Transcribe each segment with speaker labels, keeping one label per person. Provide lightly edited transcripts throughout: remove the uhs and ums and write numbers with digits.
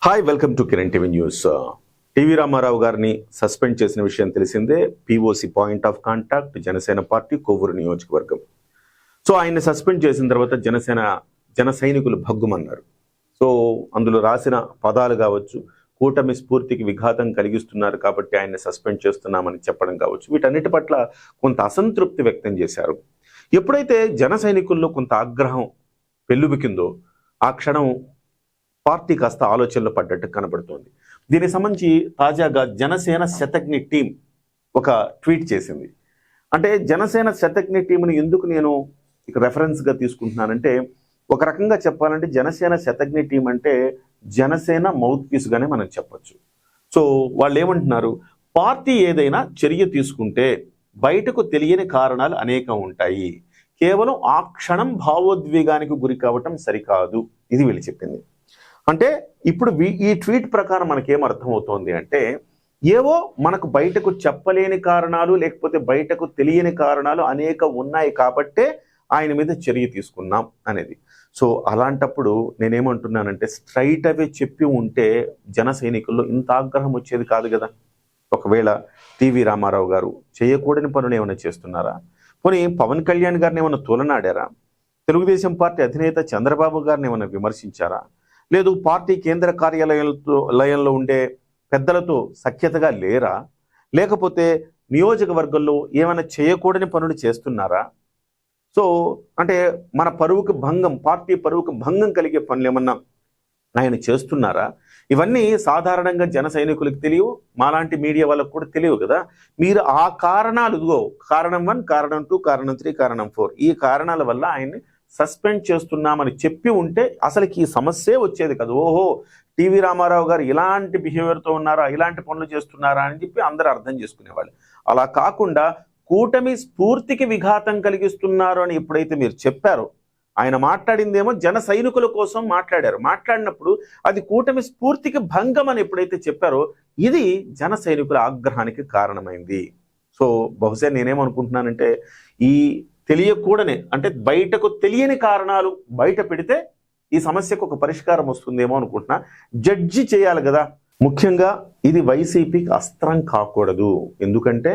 Speaker 1: Hi welcome to Kiran TV news. TV Ramarao గారిని suspend చేసిన విషయం తెలిసిందే. POC point of contact Janasena party Kovvur నియోజకవర్గం. సో ఆయన్ని సస్పెండ్ చేసిన తర్వాత జన సైనికులు భగ్గుమన్నారు. సో అందులో రాసిన పదాలు కావచ్చు, కూటమి స్ఫూర్తికి విఘాతం కలిగిస్తున్నారు కాబట్టి ఆయన్ని సస్పెండ్ చేస్తున్నామని చెప్పడం కావచ్చు, వీటన్నిటి పట్ల కొంత అసంతృప్తి వ్యక్తం చేశారు. ఎప్పుడైతే జన సైనికుల్లో కొంత ఆగ్రహం పెల్లుబికిందో ఆ క్షణం పార్టీ కాస్త ఆలోచనలో పడ్డట్టు కనబడుతోంది. దీనికి సంబంధించి తాజాగా జనసేన శతజ్ఞి టీం ఒక ట్వీట్ చేసింది. అంటే జనసేన శతజ్ఞి టీంని ఎందుకు నేను ఇక రెఫరెన్స్గా తీసుకుంటున్నానంటే, ఒక రకంగా చెప్పాలంటే జనసేన శతజ్ఞి టీం అంటే జనసేన మౌత్ పీస్గానే మనం చెప్పొచ్చు. సో వాళ్ళు ఏమంటున్నారు, పార్టీ ఏదైనా చర్య తీసుకుంటే బయటకు తెలియని కారణాలు అనేకం ఉంటాయి, కేవలం ఆ క్షణం భావోద్వేగానికి గురి కావటం సరికాదు, ఇది వీళ్ళు చెప్పింది. అంటే ఇప్పుడు ఈ ట్వీట్ ప్రకారం మనకేం అర్థమవుతోంది అంటే, ఏవో మనకు బయటకు చెప్పలేని కారణాలు లేకపోతే బయటకు తెలియని కారణాలు అనేక ఉన్నాయి కాబట్టే ఆయన మీద చర్య తీసుకున్నాం అనేది. సో అలాంటప్పుడు నేనేమంటున్నానంటే, స్ట్రైట్ అవే చెప్పి ఉంటే జన సైనికుల్లో ఇంత ఆగ్రహం వచ్చేది కాదు కదా. ఒకవేళ టీవీ రామారావు గారు చేయకూడని పనులు ఏమైనా చేస్తున్నారా? పోనీ పవన్ కళ్యాణ్ గారిని ఏమైనా తోలనాడారా? తెలుగుదేశం పార్టీ అధినేత చంద్రబాబు గారిని ఏమైనా విమర్శించారా? లేదు పార్టీ కేంద్ర కార్యాలయంలో ఉండే పెద్దలతో సఖ్యతగా లేరా? లేకపోతే నియోజకవర్గంలో ఏమైనా చేయకూడని పనులు చేస్తున్నారా? సో అంటే మన పరువుకు భంగం, పార్టీ పరువుకు భంగం కలిగే పనులు ఏమన్నా ఆయన చేస్తున్నారా? ఇవన్నీ సాధారణంగా జన సైనికులకు తెలియవు, మాలాంటి మీడియా వాళ్ళకు కూడా తెలియవు కదా. మీరు ఆ కారణాలు, ఇదిగో కారణం 1, కారణం 2, కారణం 3, కారణం 4, ఈ కారణాల వల్ల ఆయన్ని సస్పెండ్ చేస్తున్నామని చెప్పి ఉంటే అసలుకి ఈ సమస్యే వచ్చేది కదా. ఓహో, టీవీ రామారావు గారు ఇలాంటి బిహేవియర్తో ఉన్నారా, ఇలాంటి పనులు చేస్తున్నారా అని చెప్పి అందరూ అర్థం చేసుకునేవాళ్ళు. అలా కాకుండా కూటమి స్ఫూర్తికి విఘాతం కలిగిస్తున్నారు అని ఎప్పుడైతే మీరు చెప్పారో, ఆయన మాట్లాడిందేమో జన సైనికుల కోసం మాట్లాడారు. మాట్లాడినప్పుడు అది కూటమి స్ఫూర్తికి భంగం అని ఎప్పుడైతే చెప్పారో, ఇది జన సైనికుల ఆగ్రహానికి కారణమైంది. సో బహుశా నేనేమనుకుంటున్నానంటే, ఈ తెలియకూడనే అంటే బయటకు తెలియని కారణాలు బయట పెడితే ఈ సమస్యకు ఒక పరిష్కారం వస్తుందేమో అనుకుంటున్నా. జడ్జి చేయాలి కదా. ముఖ్యంగా ఇది వైసీపీకి అస్త్రం కాకూడదు. ఎందుకంటే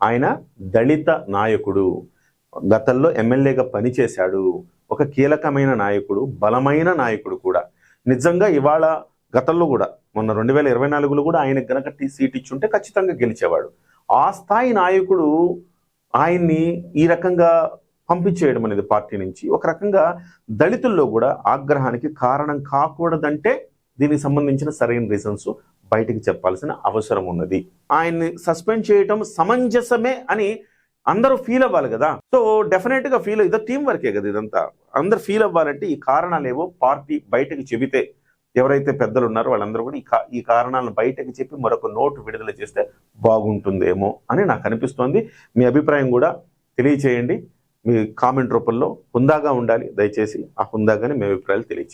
Speaker 1: ఆయన దళిత నాయకుడు, గతంలో ఎమ్మెల్యేగా పనిచేశాడు, ఒక కీలకమైన నాయకుడు, బలమైన నాయకుడు కూడా. నిజంగా ఇవాళ గతంలో కూడా మొన్న 2024లో కూడా ఆయనకు గనక సీట్ ఇచ్చుంటే ఖచ్చితంగా గెలిచేవాడు. ఆ స్థాయి నాయకుడు ఆయన్ని ఈ రకంగా పంపించేయడం అనేది పార్టీ నుంచి ఒక రకంగా దళితుల్లో కూడా ఆగ్రహానికి కారణం కాకూడదంటే దీనికి సంబంధించిన సరైన రీజన్స్ బయటికి చెప్పాల్సిన అవసరం ఉన్నది. ఆయన్ని సస్పెండ్ చేయటం సమంజసమే అని అందరూ ఫీల్ అవ్వాలి కదా. సో డెఫినెట్గా ఫీల్, ఇదో టీం వర్కే కదా ఇదంతా. అందరు ఫీల్ అవ్వాలంటే ఈ కారణాలు ఏవో పార్టీ బయటకు చెబితే, ఎవరైతే పెద్దలు ఉన్నారో వాళ్ళందరూ కూడా ఈ కారణాలను బయటకు చెప్పి మరొక నోటు విడుదల చేస్తే బాగుంటుందేమో అని నాకు అనిపిస్తోంది. మీ అభిప్రాయం కూడా తెలియచేయండి. మీ కామెంట్ రూపంలో. హుందాగా ఉండాలి దయచేసి, ఆ హుందాగానే మీ అభిప్రాయాలు తెలియచేయండి.